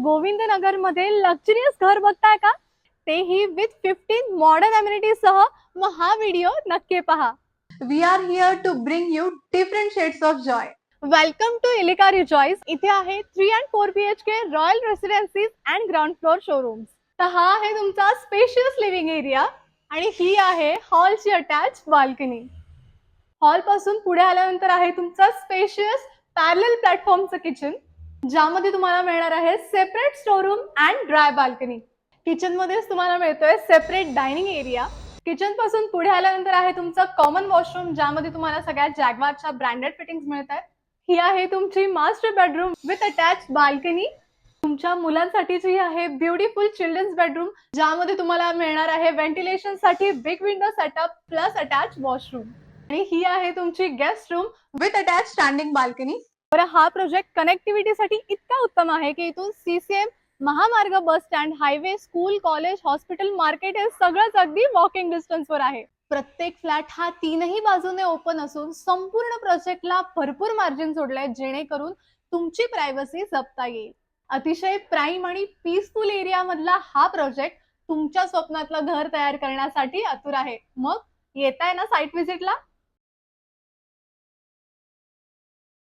गोविंदनगर मध्ये लक्झरियस घर बघताय का? तेही विथ 15 मॉडर्न अम्युनिटीज सह. मग हा व्हिडिओ नक्की पहा. We are here to bring you different shades of joy. Welcome to Ilika rejoice. इथे आहे 3 and 4 BHK royal residencies and ground floor showrooms. तर हा आहे तुमचा स्पेशियस लिव्हिंग एरिया आणि ही आहे हॉलची अटॅच बाल्कनी. हॉल पासून पुढे आल्यानंतर आहे तुमचा स्पेशियस पॅरलल प्लॅटफॉर्मचं किचन, ज्यामध्ये तुम्हाला मिळणार आहे separate storeroom and dry balcony. Kitchen मध्येच तुम्हाला मिळतोय सेपरेट डायनिंग एरिया. किचन पासून पुढे आल्यानंतर आहे तुमचं कॉमन वॉशरूम, ज्यामध्ये तुम्हाला सगळ्या जॅग्वारच्या ब्रँडेड फिटिंग्स मिळतात. ही आहे तुमची master bedroom with attach balcony. तुमच्या मुलांसाठीची आहे ब्युटिफुल चिल्ड्रन्स बेडरूम, ज्यामध्ये तुम्हाला मिळणार आहे व्हेंटिलेशन साठी big window setup plus attach washroom. आणि ही आहे तुमची guest room With attached standing balcony. बरं, हा प्रोजेक्ट कनेक्टिव्हिटीसाठी इतका उत्तम आहे की इथून सीसीएम, महामार्ग, bus stand, highway, school, college, hospital, market हे सगळंच अगदी वॉकिंग डिस्टन्सवर आहे. प्रत्येक फ्लॅट हा तीनही बाजूने ओपन असून संपूर्ण प्रोजेक्टला भरपूर मार्जिन सोडलंय, जेणेकरून तुमची प्रायव्हसी जपता येईल. अतिशय प्राईम आणि पीसफुल एरिया मधला हा प्रोजेक्ट तुमच्या स्वप्नातलं घर तयार करण्यासाठी आतुर आहे. मग येताय ना साईट व्हिजिटला?